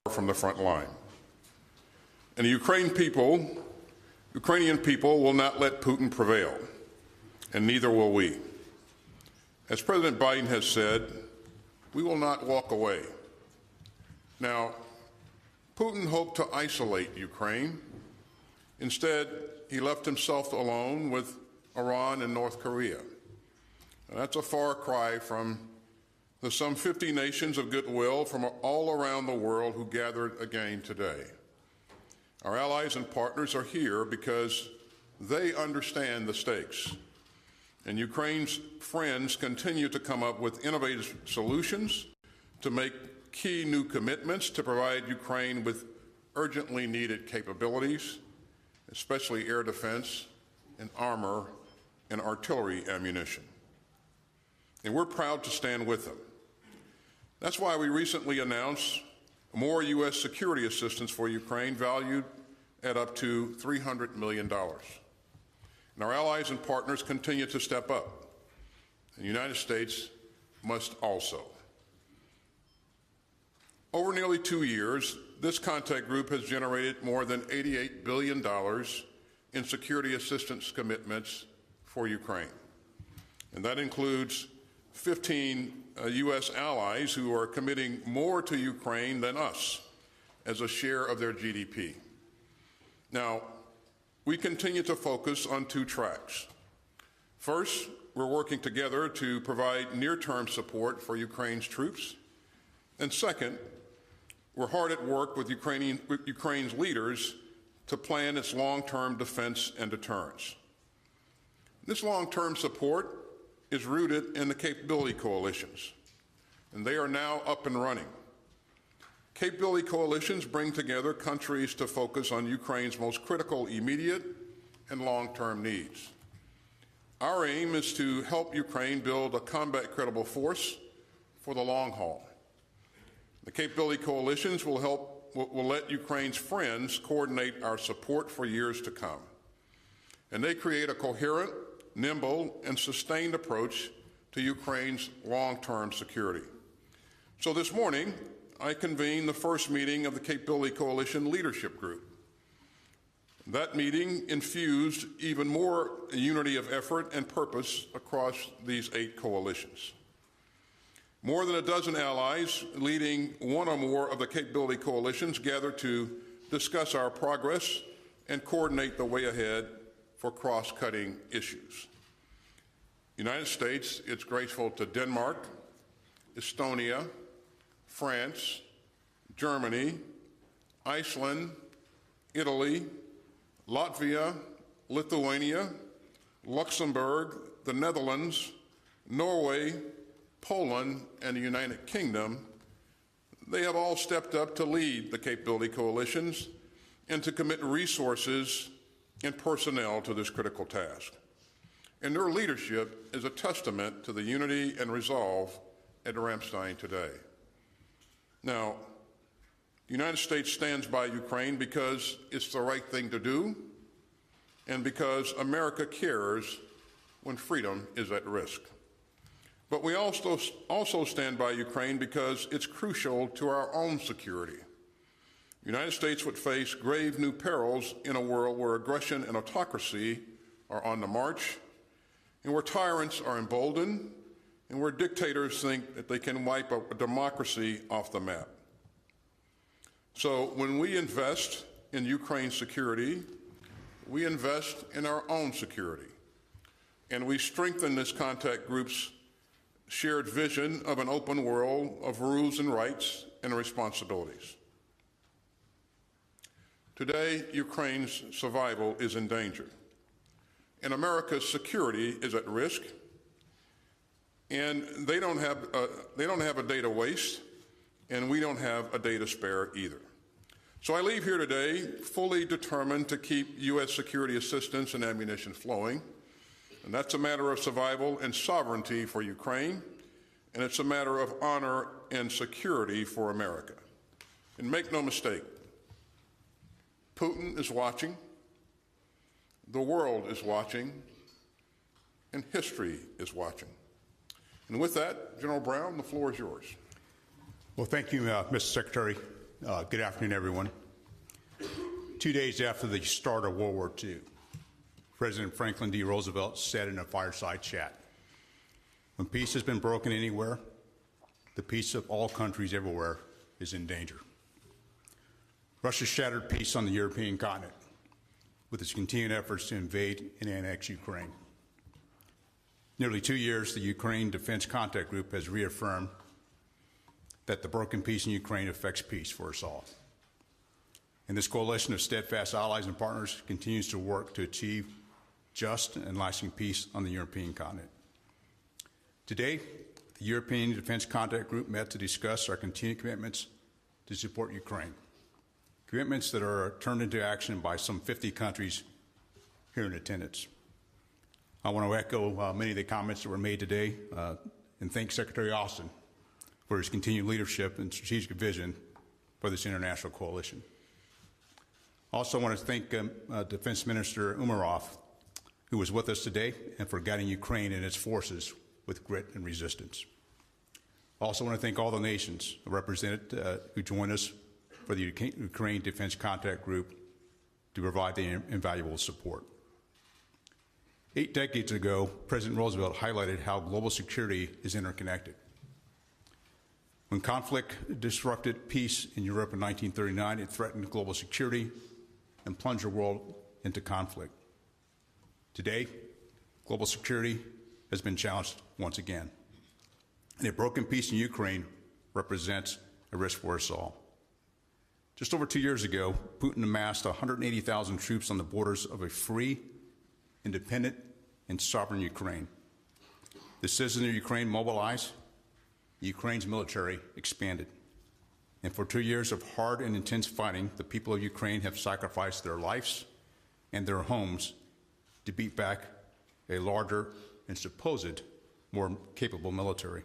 from the front line. And the Ukrainian people will not let Putin prevail, and neither will we. As President Biden has said, we will not walk away. Now, Putin hoped to isolate Ukraine. Instead, he left himself alone with Iran and North Korea. And that's a far cry from the some 50 nations of goodwill from all around the world who gathered again today. Our allies and partners are here because they understand the stakes. And Ukraine's friends continue to come up with innovative solutions to make key new commitments to provide Ukraine with urgently needed capabilities, especially air defense and armor and artillery ammunition. And we're proud to stand with them. That's why we recently announced more U.S. security assistance for Ukraine valued at up to $300 million. And our allies and partners continue to step up. And the United States must also. Over nearly 2 years, this contact group has generated more than $88 billion in security assistance commitments for Ukraine. And that includes 15 U.S. allies who are committing more to Ukraine than us as a share of their GDP. Now, we continue to focus on two tracks. First, we're working together to provide near-term support for Ukraine's troops. And second, we're hard at work with Ukraine's leaders to plan its long-term defense and deterrence. This long-term support is rooted in the capability coalitions, and they are now up and running. Capability coalitions bring together countries to focus on Ukraine's most critical immediate and long-term needs. Our aim is to help Ukraine build a combat-credible force for the long haul. The capability coalitions will let Ukraine's friends coordinate our support for years to come. And they create a coherent, nimble, and sustained approach to Ukraine's long-term security. So this morning, I convened the first meeting of the Capability Coalition Leadership Group. That meeting infused even more unity of effort and purpose across these 8 coalitions. More than a dozen allies leading one or more of the capability coalitions gathered to discuss our progress and coordinate the way ahead for cross-cutting issues. The United States is grateful to Denmark, Estonia, France, Germany, Iceland, Italy, Latvia, Lithuania, Luxembourg, the Netherlands, Norway, Poland, and the United Kingdom. They have all stepped up to lead the capability coalitions and to commit resources and personnel to this critical task. And their leadership is a testament to the unity and resolve at Ramstein today. Now, the United States stands by Ukraine because it's the right thing to do and because America cares when freedom is at risk. But we also stand by Ukraine because it's crucial to our own security. The United States would face grave new perils in a world where aggression and autocracy are on the march, and where tyrants are emboldened, and where dictators think that they can wipe a democracy off the map. So when we invest in Ukraine's security, we invest in our own security, and we strengthen this contact group's shared vision of an open world of rules and rights and responsibilities. Today, Ukraine's survival is in danger, and America's security is at risk, and they don't have a day to waste, and we don't have a day to spare either. So I leave here today fully determined to keep U.S. security assistance and ammunition flowing, and that's a matter of survival and sovereignty for Ukraine, and it's a matter of honor and security for America. And make no mistake, Putin is watching, the world is watching, and history is watching. And with that, General Brown, the floor is yours. Well, thank you, Mr. Secretary. Good afternoon, everyone. 2 days after the start of World War II, President Franklin D. Roosevelt said in a fireside chat, "When peace has been broken anywhere, the peace of all countries everywhere is in danger." Russia shattered peace on the European continent with its continued efforts to invade and annex Ukraine. Nearly 2 years, the Ukraine Defense Contact Group has reaffirmed that the broken peace in Ukraine affects peace for us all. And this coalition of steadfast allies and partners continues to work to achieve just and lasting peace on the European continent. Today, the European Defense Contact Group met to discuss our continued commitments to support Ukraine, commitments that are turned into action by some 50 countries here in attendance. I want to echo many of the comments that were made today and thank Secretary Austin for his continued leadership and strategic vision for this international coalition. Also, I want to thank Defense Minister Umerov, who was with us today, and for guiding Ukraine and its forces with grit and resistance. I also want to thank all the nations represented who joined us for the Ukraine Defense Contact Group to provide the invaluable support. 8 decades ago, President Roosevelt highlighted how global security is interconnected. When conflict disrupted peace in Europe in 1939, it threatened global security and plunged the world into conflict. Today, global security has been challenged once again. And a broken peace in Ukraine represents a risk for us all. Just over 2 years ago, Putin amassed 180,000 troops on the borders of a free, independent, and sovereign Ukraine. The citizens of Ukraine mobilized. Ukraine's military expanded. And for 2 years of hard and intense fighting, the people of Ukraine have sacrificed their lives and their homes to beat back a larger and supposed more capable military.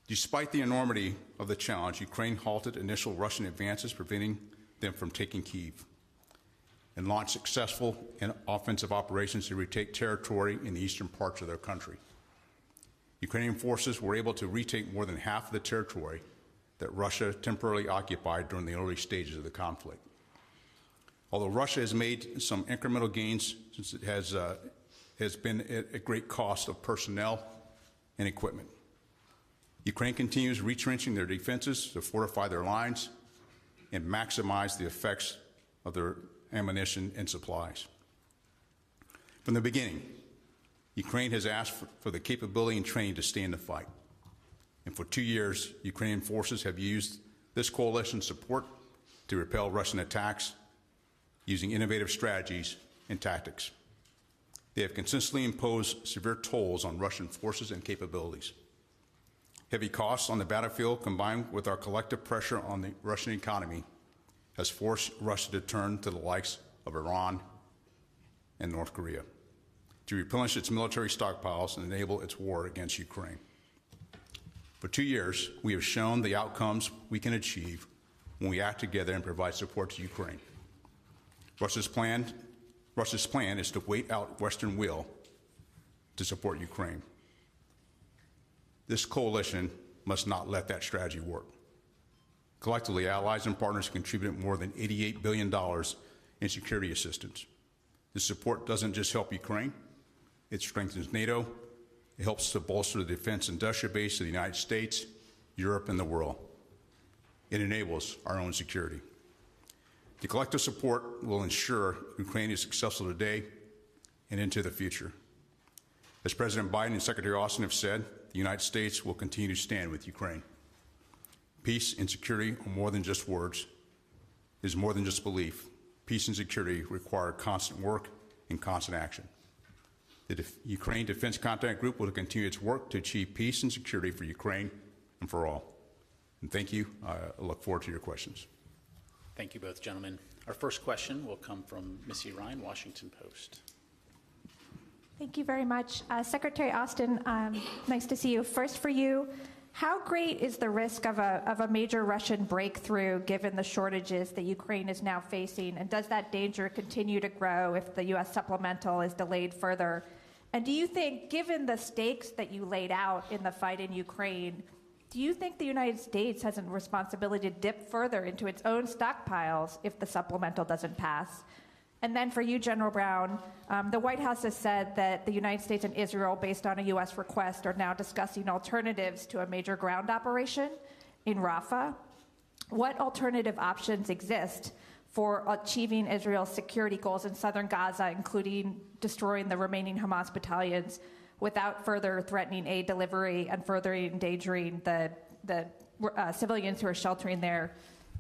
Despite the enormity of the challenge, Ukraine halted initial Russian advances, preventing them from taking Kyiv, and launched successful and offensive operations to retake territory in the eastern parts of their country. Ukrainian forces were able to retake more than half of the territory that Russia temporarily occupied during the early stages of the conflict. Although Russia has made some incremental gains, since it has been at great cost of personnel and equipment. Ukraine continues retrenching their defenses to fortify their lines and maximize the effects of their ammunition and supplies. From the beginning, Ukraine has asked for the capability and training to stay in the fight. And for 2 years, Ukrainian forces have used this coalition support to repel Russian attacks using innovative strategies and tactics. They have consistently imposed severe tolls on Russian forces and capabilities. Heavy costs on the battlefield, combined with our collective pressure on the Russian economy, has forced Russia to turn to the likes of Iran and North Korea to replenish its military stockpiles and enable its war against Ukraine. For 2 years, we have shown the outcomes we can achieve when we act together and provide support to Ukraine. Russia's plan is to wait out Western will to support Ukraine. This coalition must not let that strategy work. Collectively, allies and partners contributed more than $88 billion in security assistance. This support doesn't just help Ukraine, it strengthens NATO, it helps to bolster the defense industrial base of the United States, Europe, and the world. It enables our own security. The collective support will ensure Ukraine is successful today and into the future. As President Biden and Secretary Austin have said, the United States will continue to stand with Ukraine. Peace and security are more than just words, it is more than just belief. Peace and security require constant work and constant action. The Ukraine Defense Contact Group will continue its work to achieve peace and security for Ukraine and for all. And thank you. I look forward to your questions. Thank you both, gentlemen. Our first question will come from Missy Ryan, Washington Post. Thank you very much. Secretary Austin, nice to see you. First for you, how great is the risk of a major Russian breakthrough given the shortages that Ukraine is now facing? And does that danger continue to grow if the U.S. supplemental is delayed further? And do you think, given the stakes that you laid out in the fight in Ukraine, do you think the United States has a responsibility to dip further into its own stockpiles if the supplemental doesn't pass? And then for you, General Brown, the White House has said that the United States and Israel, based on a U.S. request, are now discussing alternatives to a major ground operation in Rafah. What alternative options exist for achieving Israel's security goals in southern Gaza, including destroying the remaining Hamas battalions without further threatening aid delivery and further endangering the civilians who are sheltering there?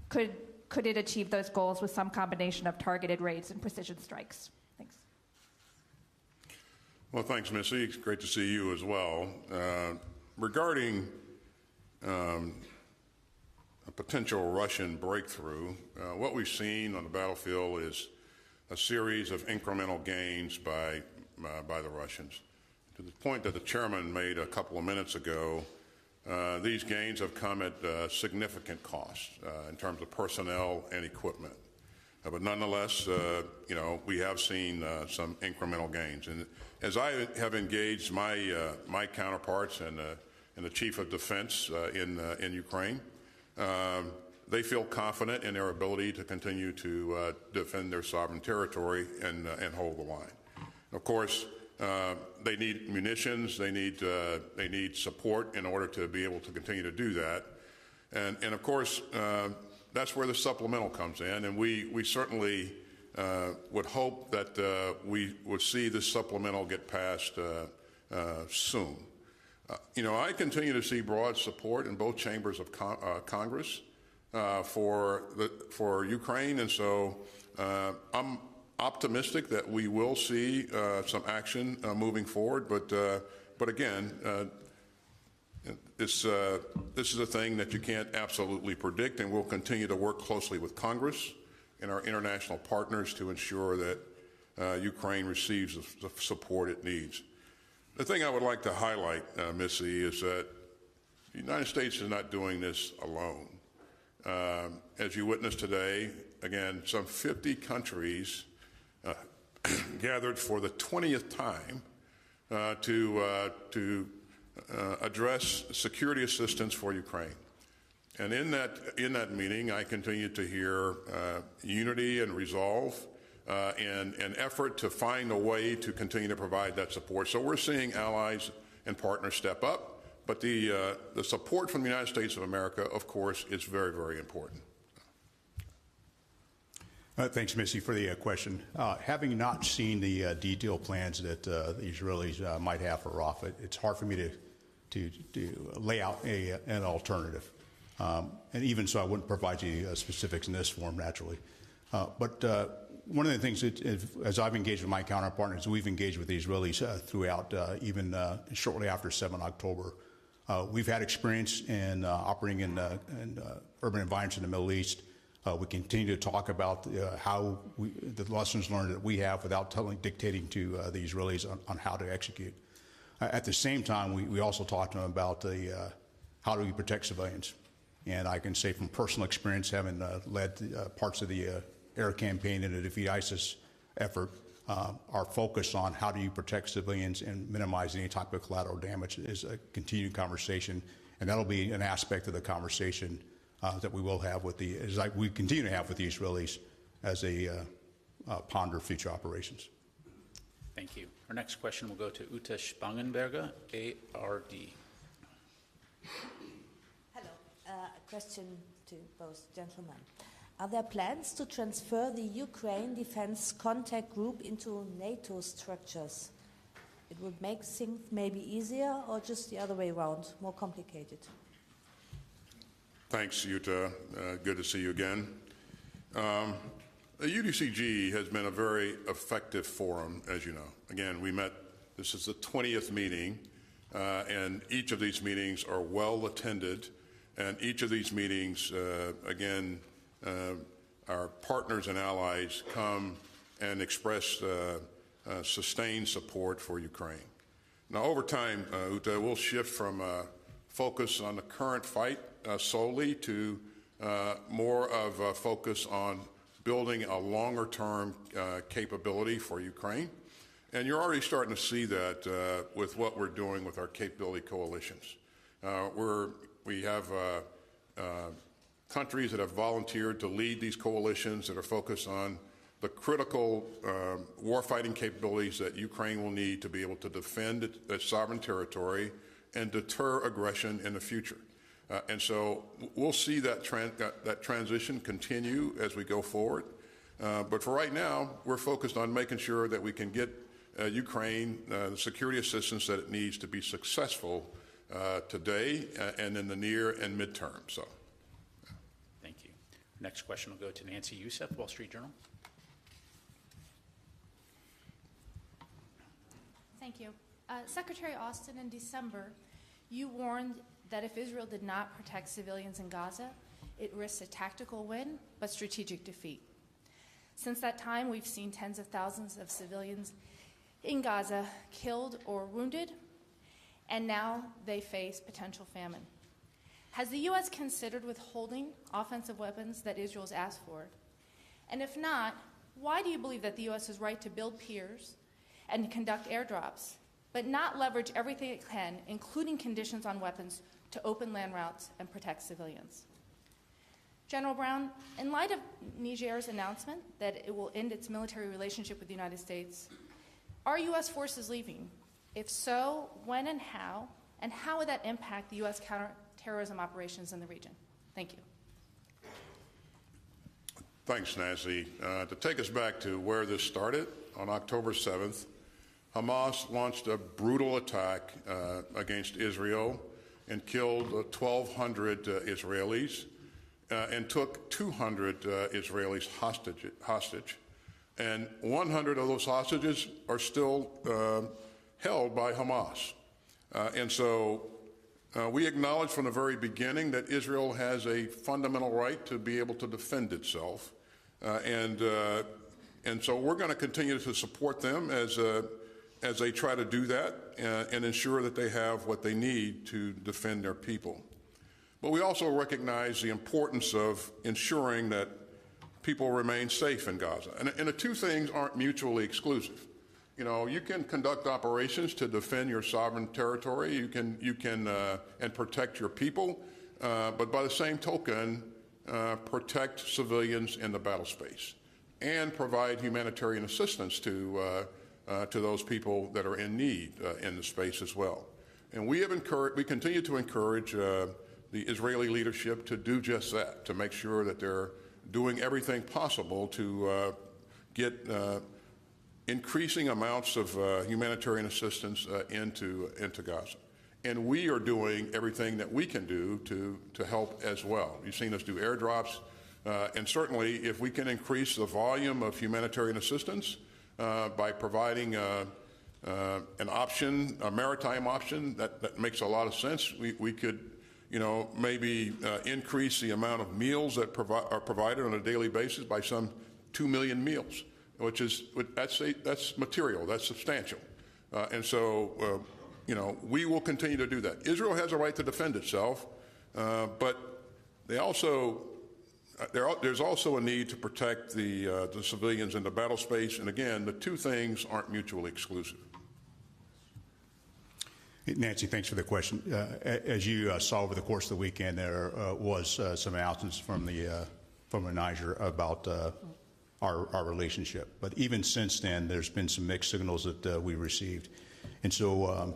Could it achieve those goals with some combination of targeted raids and precision strikes? Thanks. Well, thanks, Missy. It's great to see you as well. Regarding a potential Russian breakthrough, what we've seen on the battlefield is a series of incremental gains by the Russians. To the point that the chairman made a couple of minutes ago, these gains have come at significant cost in terms of personnel and equipment. But nonetheless, we have seen some incremental gains. And as I have engaged my counterparts and the chief of defense in Ukraine, they feel confident in their ability to continue to defend their sovereign territory and hold the line. Of course, they need munitions. They need support in order to be able to continue to do that. And of course, that's where the supplemental comes in. And we certainly would hope that we would see this supplemental get passed soon. I continue to see broad support in both chambers of Congress for Ukraine, and so I'm optimistic that we will see some action moving forward. But again, this is a thing that you can't absolutely predict, and we'll continue to work closely with Congress and our international partners to ensure that Ukraine receives the support it needs. The thing I would like to highlight, Missy, is that the United States is not doing this alone. As you witnessed today, again, some 50 countries gathered for the 20th time to address security assistance for Ukraine. And in that meeting, I continued to hear unity and resolve and an effort to find a way to continue to provide that support. So we're seeing allies and partners step up, but the support from the United States of America, of course, is very, very important. Thanks, Missy, for the question. Having not seen the detailed plans that the Israelis might have for Rafah, it's hard for me to lay out an alternative. And even so, I wouldn't provide you specifics in this form, naturally. But one of the things that, as I've engaged with my counterpartners, we've engaged with the Israelis throughout, even shortly after 7 October. We've had experience in operating in urban environments in the Middle East. We continue to talk about how the lessons learned that we have without dictating to the Israelis on how to execute. At the same time, we also talked to them about how do we protect civilians. And I can say from personal experience, having led parts of the air campaign in the Defeat ISIS effort, our focus on how do you protect civilians and minimize any type of collateral damage is a continued conversation, and that'll be an aspect of the conversation that we will have with we continue to have with the Israelis as they ponder future operations. Thank you. Our next question will go to Ute Spangenberger, ARD. Hello. A question to both gentlemen. Are there plans to transfer the Ukraine Defense Contact Group into NATO structures? It would make things maybe easier, or just the other way around, more complicated? Thanks, Jutta. Good to see you again. The UDCG has been a very effective forum, as you know. Again, we met, this is the 20th meeting, and each of these meetings are well attended, and each of these meetings, again, our partners and allies come and express sustained support for Ukraine. Now, over time, Ute, we'll shift from focus on the current fight solely to more of a focus on building a longer-term capability for Ukraine. And you're already starting to see that with what we're doing with our capability coalitions. We're We have countries that have volunteered to lead these coalitions that are focused on the critical warfighting capabilities that Ukraine will need to be able to defend its sovereign territory and deter aggression in the future. And so we'll see that transition continue as we go forward. But for right now, we're focused on making sure that we can get Ukraine the security assistance that it needs to be successful today and in the near and midterm. So, Thank you. Next question will go to Nancy Youssef, Wall Street Journal. Thank you. Secretary Austin, in December, you warned that if Israel did not protect civilians in Gaza, it risks a tactical win but strategic defeat. Since that time, we've seen tens of thousands of civilians in Gaza killed or wounded, and now they face potential famine. Has the U.S. considered withholding offensive weapons that Israel's asked for? And if not, why do you believe that the U.S. is right to build piers and conduct airdrops, but not leverage everything it can, including conditions on weapons, to open land routes and protect civilians? General Brown, in light of Niger's announcement that it will end its military relationship with the United States, are U.S. forces leaving? If so, when and how would that impact the U.S. counterterrorism operations in the region? Thank you. thanks, Nancy. To take us back to where this started, on October 7th, Hamas launched a brutal attack against Israel and killed 1,200 Israelis and took 200 Israelis hostage. And 100 of those hostages are still held by Hamas. And so we acknowledge from the very beginning that Israel has a fundamental right to be able to defend itself. And so we're going to continue to support them as they try to do that and ensure that they have what they need to defend their people. But we also recognize the importance of ensuring that people remain safe in Gaza. And the two things aren't mutually exclusive. You know, you can conduct operations to defend your sovereign territory, you can and protect your people, but by the same token, protect civilians in the battle space and provide humanitarian assistance to those people that are in need in the space as well. And we continue to encourage the Israeli leadership to do just that, to make sure that they're doing everything possible to get increasing amounts of humanitarian assistance into Gaza. And we are doing everything that we can do to help as well. You've seen us do airdrops, and certainly if we can increase the volume of humanitarian assistance by providing an option, a maritime option, that makes a lot of sense. We could, maybe increase the amount of meals that are provided on a daily basis by some 2 million meals, that's material, that's substantial. And so, we will continue to do that. Israel has a right to defend itself, but there's also a need to protect the civilians in the battle space. And again, the two things aren't mutually exclusive. Nancy, thanks for the question. As you saw over the course of the weekend, there was some announcements from Niger about our relationship. But even since then, there's been some mixed signals that we received. And so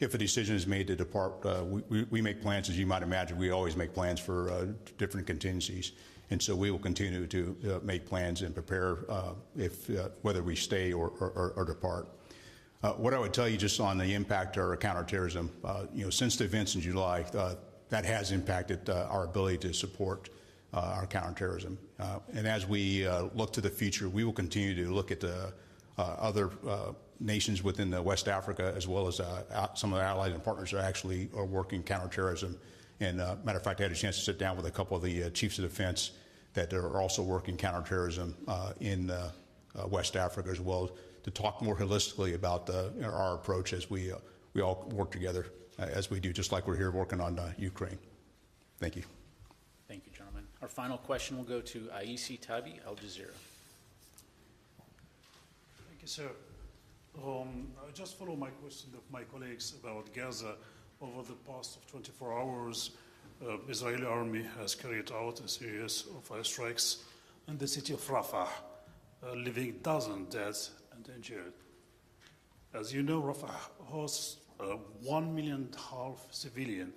if a decision is made to depart, we make plans, as you might imagine. We always make plans for different contingencies. And so we will continue to make plans and prepare whether we stay or depart. What I would tell you just on the impact of our counterterrorism, since the events in July, that has impacted our ability to support our counterterrorism. And as we look to the future, we will continue to look at other nations within West Africa, as well as some of the allies and partners that actually are working counterterrorism. And matter of fact, I had a chance to sit down with a couple of the chiefs of defense that are also working counterterrorism in West Africa as well, to talk more holistically about our approach as we all work together, as we do, just like we're here working on Ukraine. Thank you. Thank you, gentlemen. Our final question will go to Aisi Tabi, Al Jazeera. Thank you, sir. I just follow my question of my colleagues about Gaza. over the past 24 hours, Israeli army has carried out a series of airstrikes in the city of Rafah, leaving dozens dead and injured. As you know, Rafah hosts 1.5 million civilian,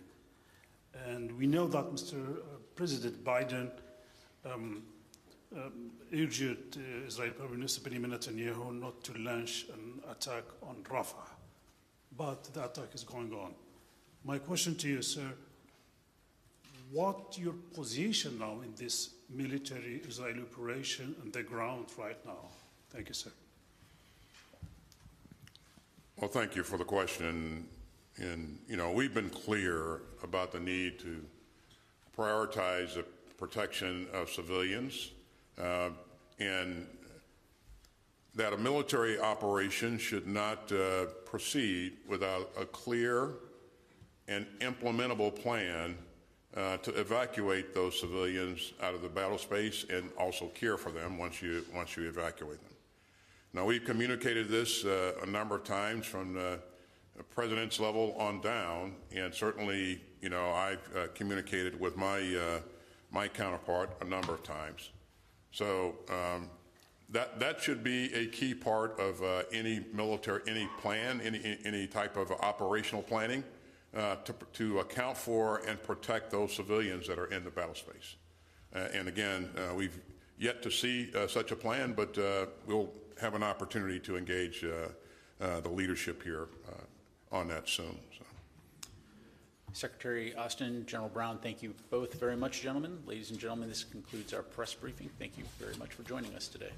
and we know that Mr. President Biden urged Israeli Prime Minister Benjamin Netanyahu not to launch an attack on Rafah, but the attack is going on. My question to you, sir, what's your position now in this military Israeli operation on the ground right now? Thank you, sir. Well, thank you for the question. And, we've been clear about the need to prioritize the protection of civilians and that a military operation should not proceed without a clear and implementable plan to evacuate those civilians out of the battle space and also care for them once you evacuate them. Now, we've communicated this a number of times from the president's level on down, and certainly, I've communicated with my counterpart a number of times. So that should be a key part of any plan, any type of operational planning to account for and protect those civilians that are in the battle space. And again, we've yet to see such a plan, but we'll have an opportunity to engage the leadership here on that soon. So. Secretary Austin, General Brown, thank you both very much, gentlemen. Ladies and gentlemen, this concludes our press briefing. Thank you very much for joining us today.